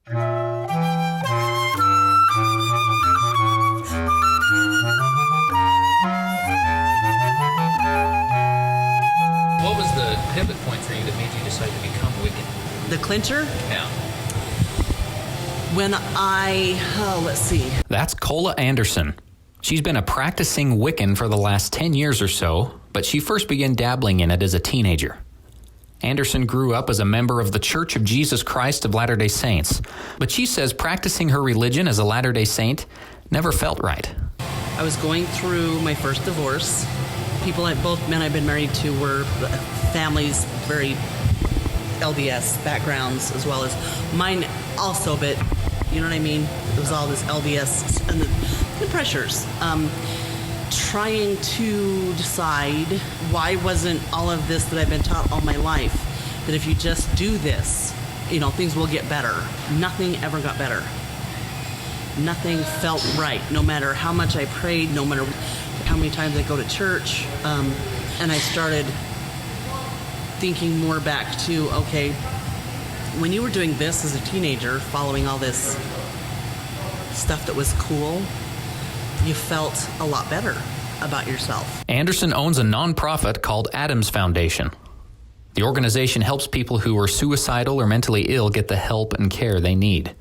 What was the pivot point for you that made you decide to become Wiccan? The clincher? Yeah. When let's see. That's Kola Anderson. She's been a practicing Wiccan for the last 10 years or so, but she first began dabbling in it as a teenager. Anderson grew up as a member of the Church of Jesus Christ of Latter-day Saints, but she says practicing her religion as a Latter-day Saint never felt right. I was going through my first divorce. Both men I've been married to were families, very LDS backgrounds, as well as mine also, but you know what I mean? It was all this LDS and the pressures. Trying to decide why wasn't all of this that I've been taught all my life, that if you just do this, things will get better. Nothing ever got better. Nothing felt right, no matter how much I prayed, no matter how many times I go to church. And I started thinking more back to, okay, when you were doing this as a teenager, following all this stuff that was cool, you felt a lot better about yourself. Anderson owns a nonprofit called Adams Foundation. The organization helps people who are suicidal or mentally ill get the help and care they need.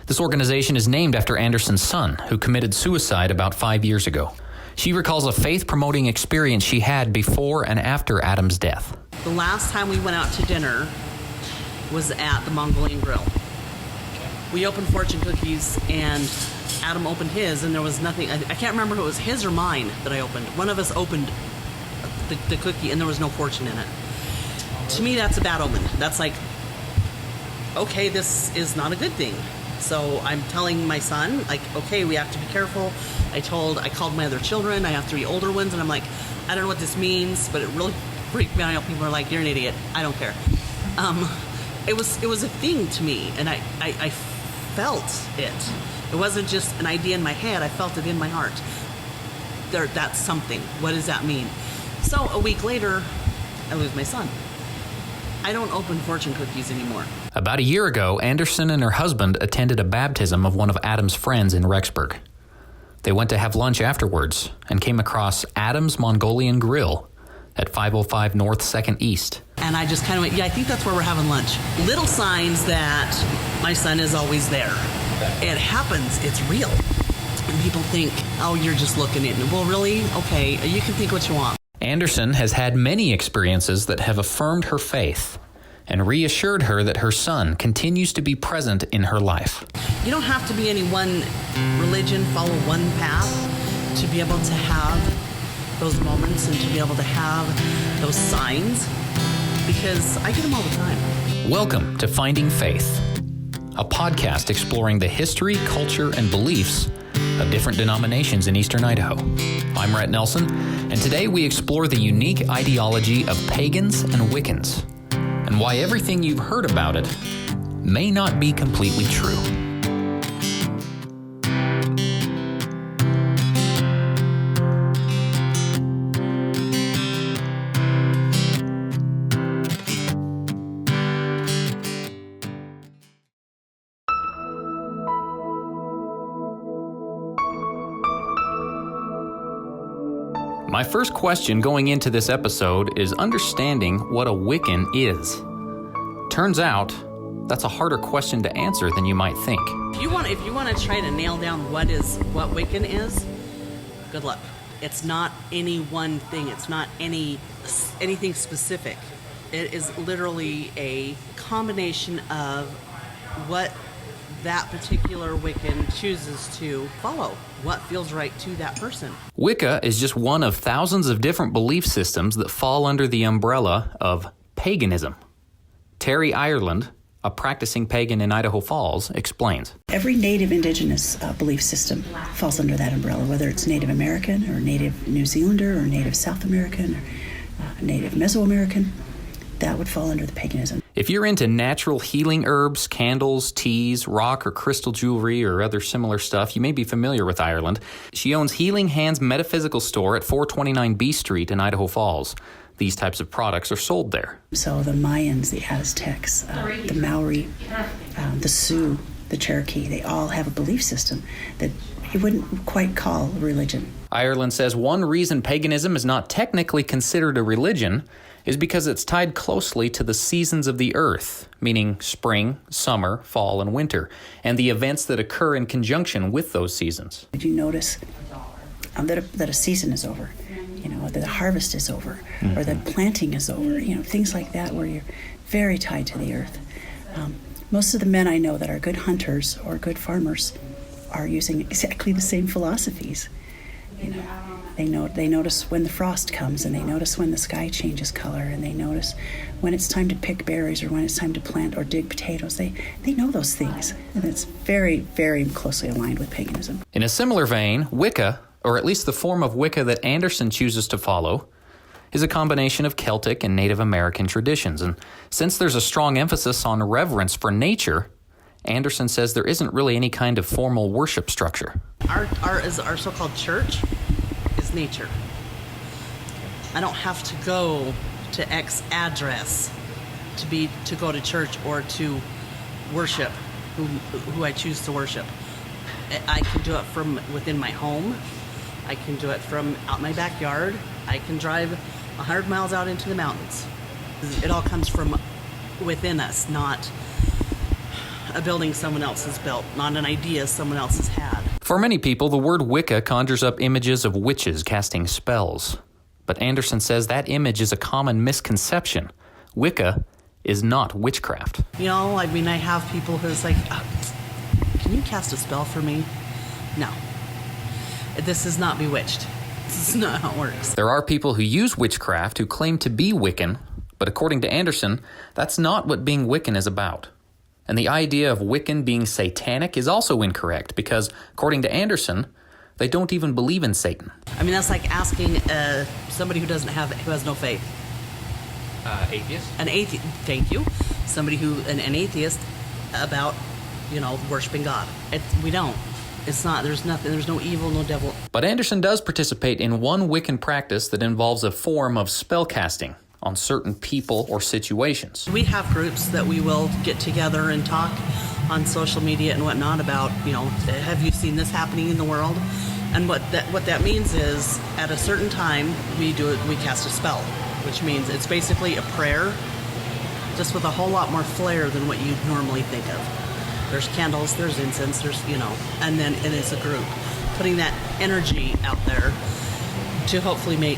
This organization is named after Anderson's son, who committed suicide about 5 years ago. She recalls a faith-promoting experience she had before and after Adam's death. The last time we went out to dinner was at the Mongolian Grill. We opened fortune cookies, and Adam opened his, and there was nothing. I can't remember if it was his or mine that I opened. One of us opened the cookie, and there was no fortune in it. To me, that's a bad omen. That's like, okay, this is not a good thing. So I'm telling my son, like, okay, we have to be careful. I called my other children. I have 3 older ones, and I'm like, I don't know what this means, but it really freaked me out. People are like, you're an idiot. I don't care. It was a thing to me, and I felt it. It wasn't just an idea in my head. I felt it in my heart. That's something. What does that mean? So a week later, I lose my son. I don't open fortune cookies anymore. About a year ago, Anderson and her husband attended a baptism of one of Adam's friends in Rexburg. They went to have lunch afterwards and came across Adam's Mongolian Grill at 505 North 2nd East. And I just kind of went, yeah, I think that's where we're having lunch. Little signs that my son is always there. It happens. It's real. And people think, oh, you're just looking at it. Well, really? Okay, you can think what you want. Anderson has had many experiences that have affirmed her faith and reassured her that her son continues to be present in her life. You don't have to be any one religion, follow one path to be able to have those moments and to be able to have those signs, because I get them all the time. Welcome to Finding Faith, a podcast exploring the history, culture, and beliefs of different denominations in eastern Idaho. I'm Rhett Nelson, and today we explore the unique ideology of Pagans and Wiccans, and why everything you've heard about it may not be completely true. My first question going into this episode is understanding what a Wiccan is. Turns out, that's a harder question to answer than you might think. If you want to try to nail down what Wiccan is, good luck. It's not any one thing. It's not anything specific. It is literally a combination of what that particular Wiccan chooses to follow, what feels right to that person. Wicca is just one of thousands of different belief systems that fall under the umbrella of paganism. Terri Ireland, a practicing pagan in Idaho Falls, explains. Every Native Indigenous belief system falls under that umbrella, whether it's Native American or Native New Zealander or Native South American or Native Mesoamerican. That would fall under the paganism. If you're into natural healing herbs, candles, teas, rock or crystal jewelry, or other similar stuff, you may be familiar with Ireland. She owns Healing Hands Metaphysical Store at 429 B Street in Idaho Falls. These types of products are sold there. So the Mayans, the Aztecs, the Maori, the Sioux, the Cherokee. They all have a belief system that you wouldn't quite call religion. Ireland says one reason paganism is not technically considered a religion is because it's tied closely to the seasons of the earth, meaning spring, summer, fall, and winter, and the events that occur in conjunction with those seasons. Did you notice that a season is over? That the harvest is over, or that planting is over, things like that where you're very tied to the earth. Most of the men I know that are good hunters or good farmers are using exactly the same philosophies. They notice when the frost comes, and they notice when the sky changes color, and they notice when it's time to pick berries or when it's time to plant or dig potatoes. They know those things, and it's very, very closely aligned with paganism. In a similar vein, Wicca, or at least the form of Wicca that Anderson chooses to follow, is a combination of Celtic and Native American traditions. And since there's a strong emphasis on reverence for nature, Anderson says there isn't really any kind of formal worship structure. Our so-called church is nature. I don't have to go to X address to go to church or to worship who I choose to worship. I can do it from within my home. I can do it from out my backyard. I can drive 100 miles out into the mountains. It all comes from within us, not a building someone else has built, not an idea someone else has had. For many people, the word Wicca conjures up images of witches casting spells. But Anderson says that image is a common misconception. Wicca is not witchcraft. I have people who's like, can you cast a spell for me? No. This is not bewitched. This is not how it works. There are people who use witchcraft who claim to be Wiccan, but according to Anderson, that's not what being Wiccan is about. And the idea of Wiccan being satanic is also incorrect because, according to Anderson, they don't even believe in Satan. That's like asking somebody who has no faith. Atheist? An atheist. Thank you. Somebody an atheist about, worshiping God. We don't. It's not, there's nothing, there's no evil, no devil. But Anderson does participate in one Wiccan practice that involves a form of spellcasting on certain people or situations. We have groups that we will get together and talk on social media and whatnot about, have you seen this happening in the world? And what that means is, at a certain time, we cast a spell, which means it's basically a prayer, just with a whole lot more flair than what you'd normally think of. There's candles, there's incense, and then it is a group. Putting that energy out there to hopefully make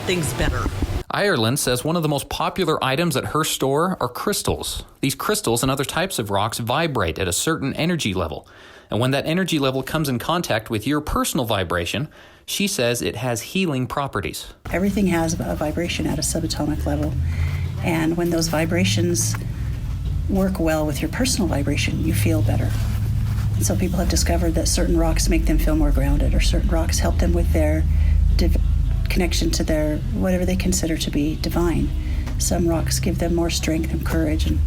things better. Ireland says one of the most popular items at her store are crystals. These crystals and other types of rocks vibrate at a certain energy level. And when that energy level comes in contact with your personal vibration, she says it has healing properties. Everything has a vibration at a subatomic level. And when those vibrations work well with your personal vibration, you feel better. And so people have discovered that certain rocks make them feel more grounded, or certain rocks help them with their connection to their whatever they consider to be divine. Some rocks give them more strength and courage and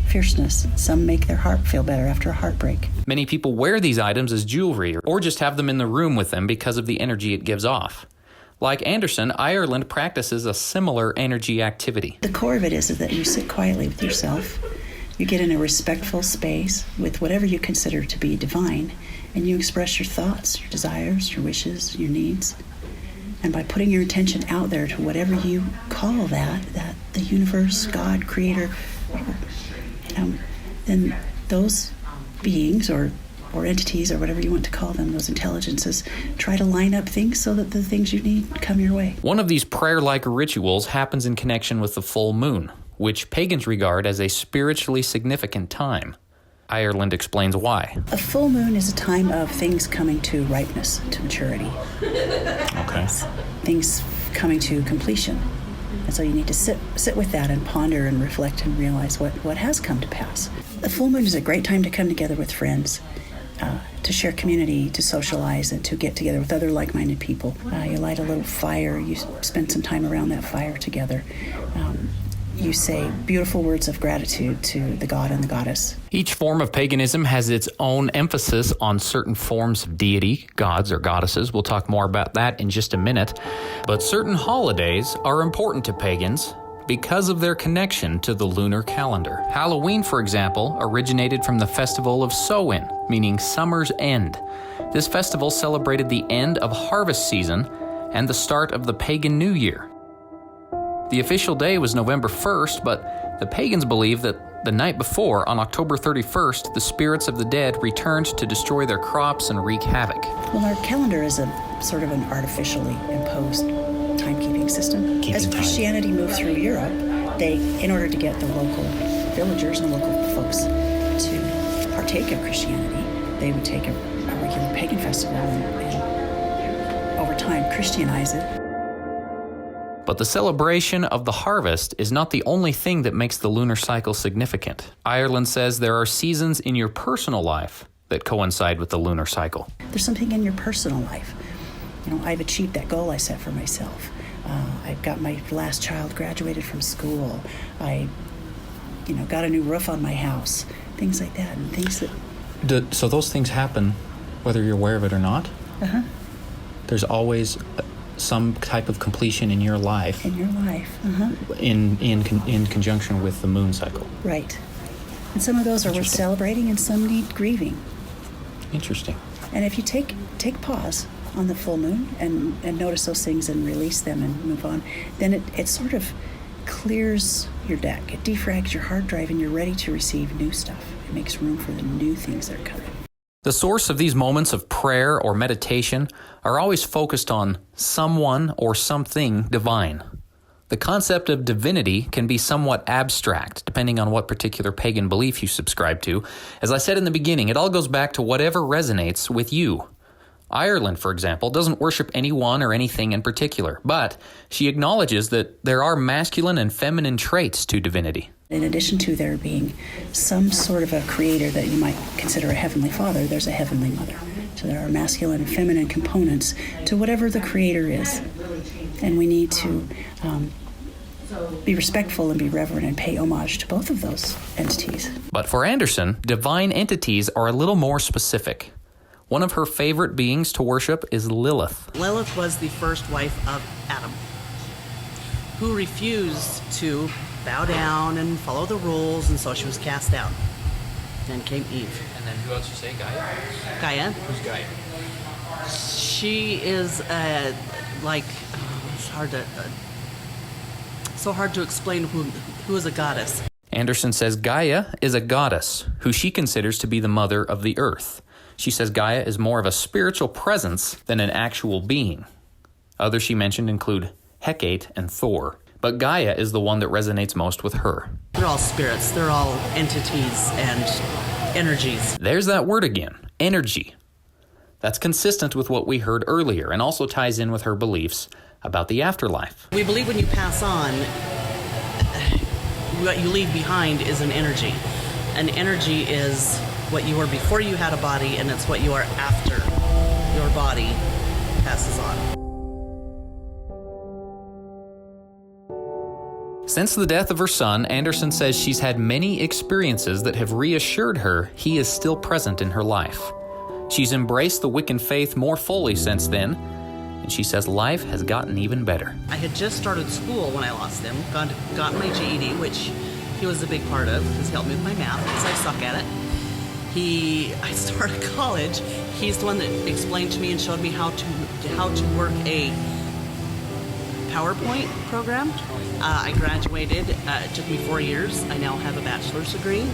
fierceness. Some make their heart feel better after a heartbreak. Many people wear these items as jewelry or just have them in the room with them because of the energy it gives off. Like Anderson, Ireland practices a similar energy activity. The core of it is that you sit quietly with yourself. You get in a respectful space with whatever you consider to be divine, and you express your thoughts, your desires, your wishes, your needs. And by putting your attention out there to whatever you call that the universe, God, creator, then those beings or entities or whatever you want to call them, those intelligences, try to line up things so that the things you need come your way. One of these prayer-like rituals happens in connection with the full moon, which pagans regard as a spiritually significant time. Ireland explains why. A full moon is a time of things coming to ripeness, to maturity. Okay. Things coming to completion. And so you need to sit with that and ponder and reflect and realize what has come to pass. The full moon is a great time to come together with friends, to share community, to socialize, and to get together with other like-minded people. You light a little fire, you spend some time around that fire together. You say beautiful words of gratitude to the god and the goddess. Each form of paganism has its own emphasis on certain forms of deity, gods or goddesses. We'll talk more about that in just a minute. But certain holidays are important to pagans, because of their connection to the lunar calendar. Halloween, for example, originated from the festival of Samhain, meaning summer's end. This festival celebrated the end of harvest season and the start of the pagan New Year. The official day was November 1st, but the pagans believe that the night before, on October 31st, the spirits of the dead returned to destroy their crops and wreak havoc. Well, our calendar is a sort of an artificially imposed timekeeping system. As Christianity moved through Europe, in order to get the local villagers and local folks to partake of Christianity, they would take a regular pagan festival and over time Christianize it. But the celebration of the harvest is not the only thing that makes the lunar cycle significant. Ireland says there are seasons in your personal life that coincide with the lunar cycle. There's something in your personal life. I've achieved that goal I set for myself. I've got my last child graduated from school. I, got a new roof on my house. Things like that, and things that... So those things happen whether you're aware of it or not? Uh-huh. There's always some type of completion in your life. Uh-huh. In conjunction with the moon cycle. Right. And some of those are worth celebrating and some need grieving. Interesting. And if you take pause on the full moon and notice those things and release them and move on, then it sort of clears your deck. It defrags your hard drive and you're ready to receive new stuff. It makes room for the new things that are coming. The source of these moments of prayer or meditation are always focused on someone or something divine. The concept of divinity can be somewhat abstract, depending on what particular pagan belief you subscribe to. As I said in the beginning, it all goes back to whatever resonates with you. Ireland, for example, doesn't worship anyone or anything in particular, but she acknowledges that there are masculine and feminine traits to divinity. In addition to there being some sort of a creator that you might consider a heavenly father, there's a heavenly mother. So there are masculine and feminine components to whatever the creator is. And we need to be respectful and be reverent and pay homage to both of those entities. But for Anderson, divine entities are a little more specific. One of her favorite beings to worship is Lilith. Lilith was the first wife of Adam, who refused to bow down and follow the rules, and so she was cast out. Then came Eve. And then who else you say? Gaia? Gaia. Who's Gaia? She is it's hard to so hard to explain who is a goddess. Anderson says Gaia is a goddess who she considers to be the mother of the earth. She says Gaia is more of a spiritual presence than an actual being. Others she mentioned include Hecate and Thor, but Gaia is the one that resonates most with her. They're all spirits. They're all entities and energies. There's that word again, energy. That's consistent with what we heard earlier and also ties in with her beliefs about the afterlife. We believe when you pass on, what you leave behind is an energy. An energy is what you were before you had a body, and it's what you are after your body passes on. Since the death of her son, Anderson says she's had many experiences that have reassured her he is still present in her life. She's embraced the Wiccan faith more fully since then, and she says life has gotten even better. I had just started school when I lost him, gotten my GED, which he was a big part of. He's helped me with my math because I suck at it. I started college. He's the one that explained to me and showed me how to work a PowerPoint program. I graduated. It took me 4 years. I now have a bachelor's degree,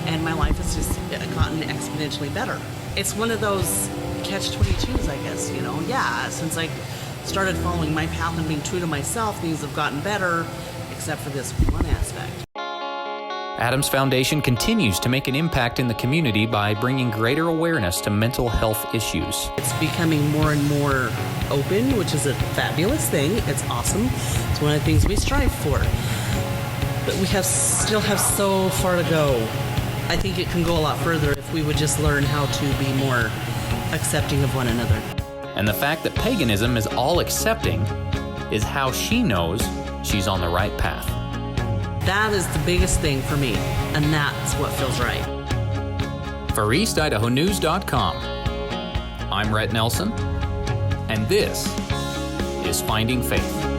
and my life has just gotten exponentially better. It's one of those catch-22s, I guess. Yeah. Since I started following my path and being true to myself, things have gotten better, except for this one aspect. Adams Foundation continues to make an impact in the community by bringing greater awareness to mental health issues. It's becoming more and more open, which is a fabulous thing. It's awesome. It's one of the things we strive for. But we still have so far to go. I think it can go a lot further if we would just learn how to be more accepting of one another. And the fact that paganism is all accepting is how she knows she's on the right path. That is the biggest thing for me, and that's what feels right. For EastIdahoNews.com, I'm Rhett Nelson, and this is Finding Faith.